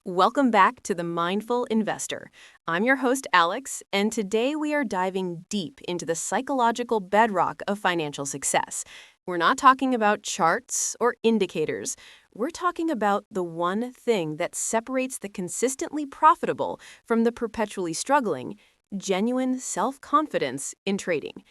Welcome back to The Mindful Investor. I'm your host, Alex, and today we are diving deep into the psychological bedrock of financial success. We're not talking about charts or indicators. We're talking about the one thing that separates the consistently profitable from the perpetually struggling: genuine self-confidence in trading.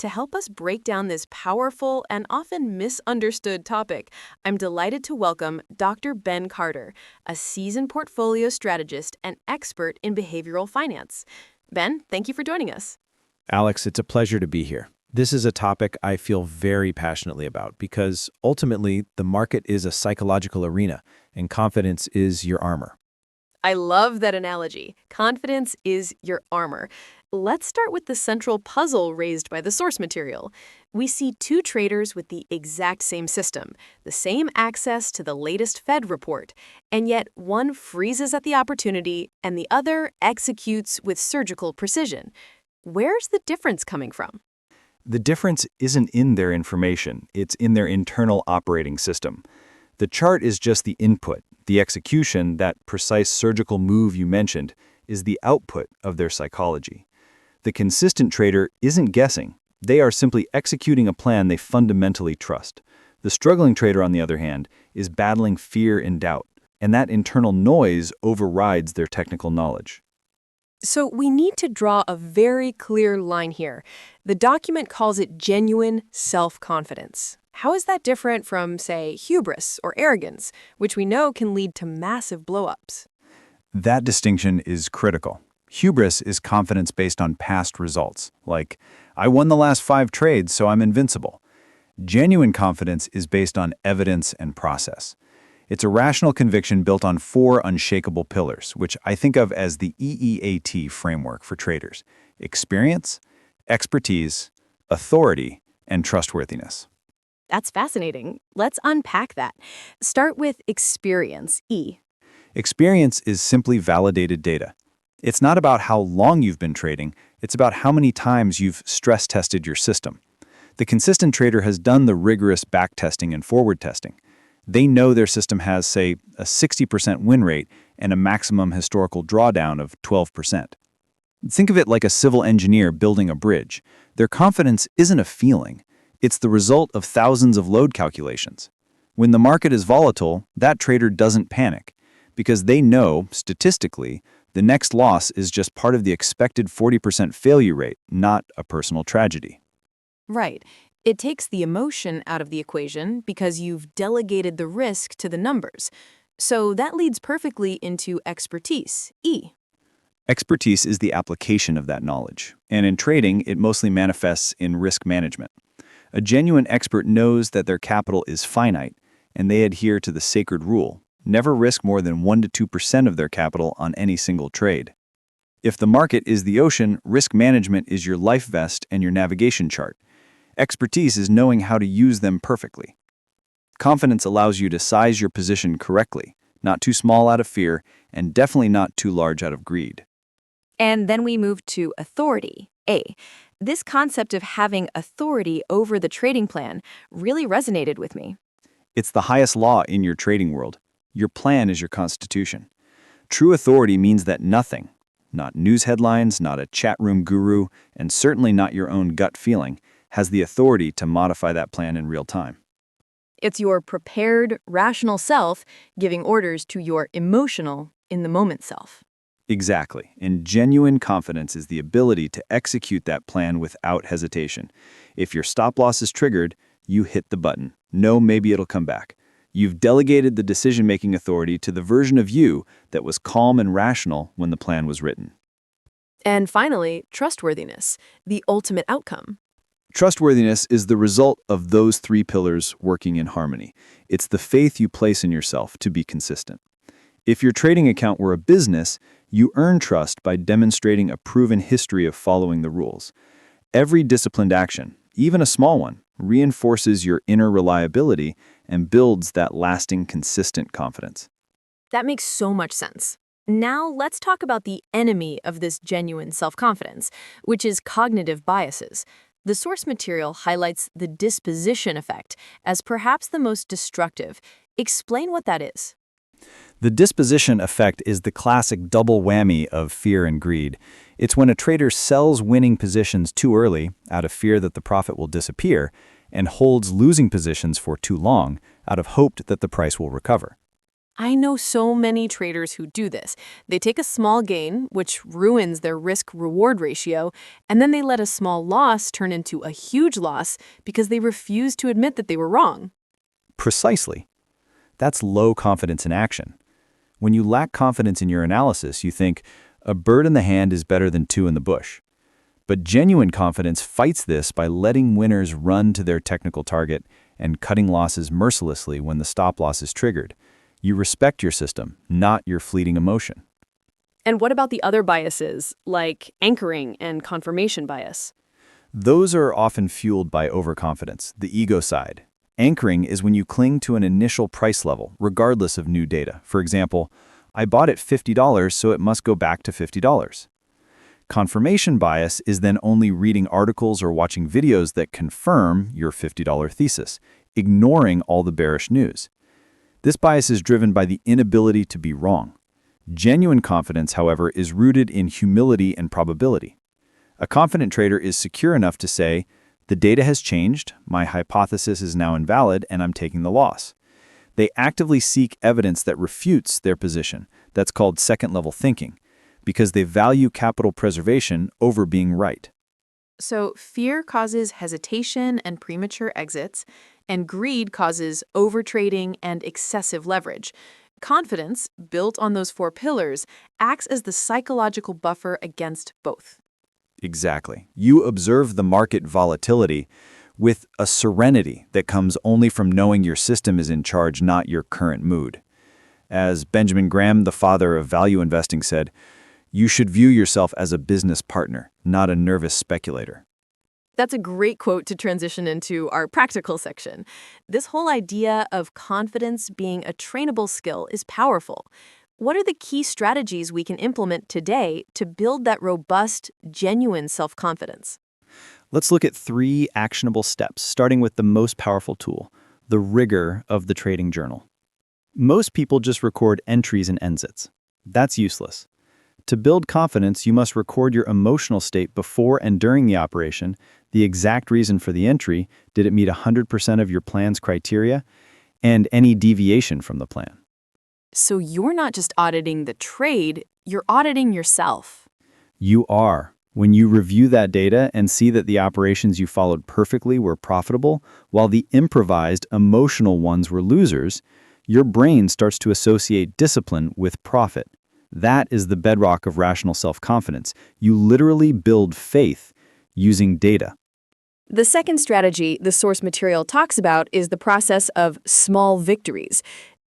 To help us break down this powerful and often misunderstood topic, I'm delighted to welcome Dr. Ben Carter, a seasoned portfolio strategist and expert in behavioral finance. Ben, thank you for joining us. Alex, it's a pleasure to be here. This is a topic I feel very passionately about because ultimately the market is a psychological arena and confidence is your armor. I love that analogy. Confidence is your armor. Let's start with the central puzzle raised by the source material. We see two traders with the exact same system, the same access to the latest Fed report, and yet one freezes at the opportunity and the other executes with surgical precision. Where's the difference coming from? The difference isn't in their information, it's in their internal operating system. The chart is just the input. The execution, that precise surgical move you mentioned, is the output of their psychology. The consistent trader isn't guessing. They are simply executing a plan they fundamentally trust. The struggling trader, on the other hand, is battling fear and doubt, and that internal noise overrides their technical knowledge. So we need to draw a very clear line here. The document calls it genuine self-confidence. How is that different from, say, hubris or arrogance, which we know can lead to massive blow-ups? That distinction is critical. Hubris is confidence based on past results, like, I won the last 5 trades, so I'm invincible. Genuine confidence is based on evidence and process. It's a rational conviction built on 4 unshakable pillars, which I think of as the EEAT framework for traders: experience, expertise, authority, and trustworthiness. That's fascinating. Let's unpack that. Start with experience, E. Experience is simply validated data. It's not about how long you've been trading, it's about how many times you've stress-tested your system. The consistent trader has done the rigorous back-testing and forward testing. They know their system has, say, a 60% win rate and a maximum historical drawdown of 12%. Think of it like a civil engineer building a bridge. Their confidence isn't a feeling. It's the result of thousands of load calculations. When the market is volatile, that trader doesn't panic because they know, statistically, the next loss is just part of the expected 40% failure rate, not a personal tragedy. Right. It takes the emotion out of the equation because you've delegated the risk to the numbers. So that leads perfectly into expertise, E. Expertise is the application of that knowledge, and in trading, it mostly manifests in risk management. A genuine expert knows that their capital is finite, and they adhere to the sacred rule: never risk more than 1 to 2% of their capital on any single trade. If the market is the ocean, risk management is your life vest and your navigation chart. Expertise is knowing how to use them perfectly. Confidence allows you to size your position correctly, not too small out of fear, and definitely not too large out of greed. And then we move to authority, A. This concept of having authority over the trading plan really resonated with me. It's the highest law in your trading world. Your plan is your constitution. True authority means that nothing, not news headlines, not a chat room guru, and certainly not your own gut feeling, has the authority to modify that plan in real time. It's your prepared, rational self giving orders to your emotional, in-the-moment self. Exactly, and genuine confidence is the ability to execute that plan without hesitation. If your stop loss is triggered, you hit the button. No, maybe it'll come back. You've delegated the decision-making authority to the version of you that was calm and rational when the plan was written. And finally, trustworthiness, the ultimate outcome. Trustworthiness is the result of those 3 pillars working in harmony. It's the faith you place in yourself to be consistent. If your trading account were a business, you earn trust by demonstrating a proven history of following the rules. Every disciplined action, even a small one, reinforces your inner reliability and builds that lasting, consistent confidence. That makes so much sense. Now let's talk about the enemy of this genuine self-confidence, which is cognitive biases. The source material highlights the disposition effect as perhaps the most destructive. Explain what that is. The disposition effect is the classic double whammy of fear and greed. It's when a trader sells winning positions too early, out of fear that the profit will disappear, and holds losing positions for too long, out of hope that the price will recover. I know so many traders who do this. They take a small gain, which ruins their risk-reward ratio, and then they let a small loss turn into a huge loss because they refuse to admit that they were wrong. Precisely. That's low confidence in action. When you lack confidence in your analysis, you think, a bird in the hand is better than two in the bush. But genuine confidence fights this by letting winners run to their technical target and cutting losses mercilessly when the stop loss is triggered. You respect your system, not your fleeting emotion. And what about the other biases, like anchoring and confirmation bias? Those are often fueled by overconfidence, the ego side. Anchoring is when you cling to an initial price level, regardless of new data. For example, I bought at $50, so it must go back to $50. Confirmation bias is then only reading articles or watching videos that confirm your $50 thesis, ignoring all the bearish news. This bias is driven by the inability to be wrong. Genuine confidence, however, is rooted in humility and probability. A confident trader is secure enough to say, the data has changed, my hypothesis is now invalid, and I'm taking the loss. They actively seek evidence that refutes their position. That's called second-level thinking, because they value capital preservation over being right. So fear causes hesitation and premature exits, and greed causes overtrading and excessive leverage. Confidence, built on those four pillars, acts as the psychological buffer against both. Exactly. You observe the market volatility with a serenity that comes only from knowing your system is in charge, not your current mood. As Benjamin Graham, the father of value investing, said, you should view yourself as a business partner, not a nervous speculator. That's a great quote to transition into our practical section. This whole idea of confidence being a trainable skill is powerful. What are the key strategies we can implement today to build that robust, genuine self-confidence? Let's look at 3 actionable steps, starting with the most powerful tool, the rigor of the trading journal. Most people just record entries and exits. That's useless. To build confidence, you must record your emotional state before and during the operation, the exact reason for the entry, did it meet 100% of your plan's criteria, and any deviation from the plan. So you're not just auditing the trade, you're auditing yourself. You are. When you review that data and see that the operations you followed perfectly were profitable, while the improvised, emotional ones were losers, your brain starts to associate discipline with profit. That is the bedrock of rational self-confidence. You literally build faith using data. The second strategy the source material talks about is the process of small victories.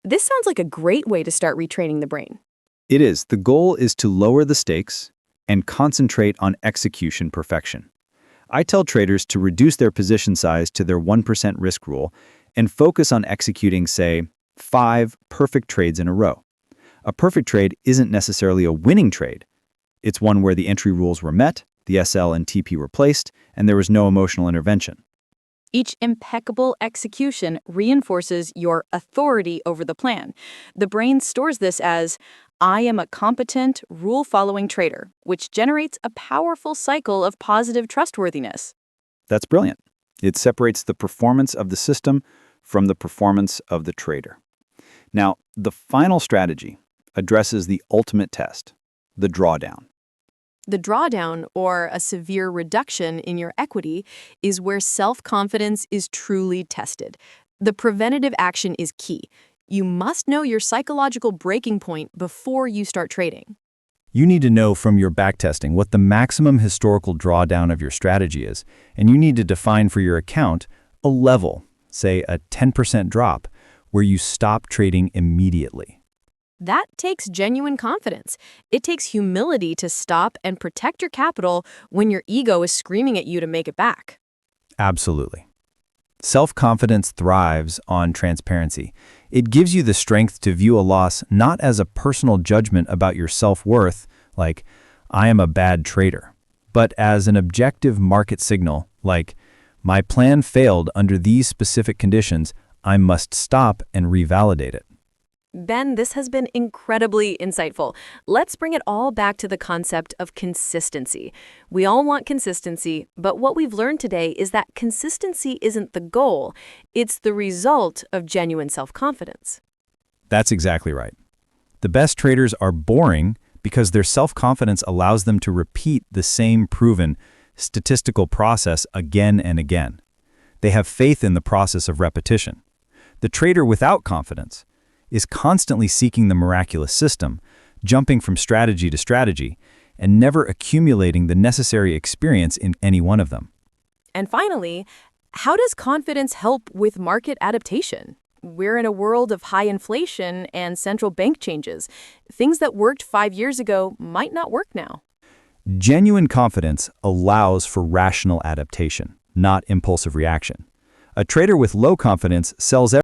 This sounds like a great way to start retraining the brain. It is. The goal is to lower the stakes and concentrate on execution perfection. I tell traders to reduce their position size to their 1% risk rule and focus on executing, say, 5 perfect trades in a row. A perfect trade isn't necessarily a winning trade. It's one where the entry rules were met, the SL and TP were placed, and there was no emotional intervention. Each impeccable execution reinforces your authority over the plan. The brain stores this as, I am a competent, rule-following trader, which generates a powerful cycle of positive trustworthiness. That's brilliant. It separates the performance of the system from the performance of the trader. Now, the final strategy addresses the ultimate test, the drawdown. The drawdown, or a severe reduction in your equity, is where self-confidence is truly tested. The preventative action is key. You must know your psychological breaking point before you start trading. You need to know from your backtesting what the maximum historical drawdown of your strategy is, and you need to define for your account a level, say a 10% drop, where you stop trading immediately. That takes genuine confidence. It takes humility to stop and protect your capital when your ego is screaming at you to make it back. Absolutely. Self-confidence thrives on transparency. It gives you the strength to view a loss not as a personal judgment about your self-worth, like, I am a bad trader, but as an objective market signal, like, my plan failed under these specific conditions, I must stop and revalidate it. Ben, this has been incredibly insightful. Let's bring it all back to the concept of consistency. We all want consistency, but what we've learned today is that consistency isn't the goal, it's the result of genuine self-confidence. That's exactly right. The best traders are boring because their self-confidence allows them to repeat the same proven statistical process again and again. They have faith in the process of repetition. The trader without confidence is constantly seeking the miraculous system, jumping from strategy to strategy, and never accumulating the necessary experience in any one of them. And finally, how does confidence help with market adaptation? We're in a world of high inflation and central bank changes. Things that worked 5 years ago might not work now. Genuine confidence allows for rational adaptation, not impulsive reaction. A trader with low confidence sells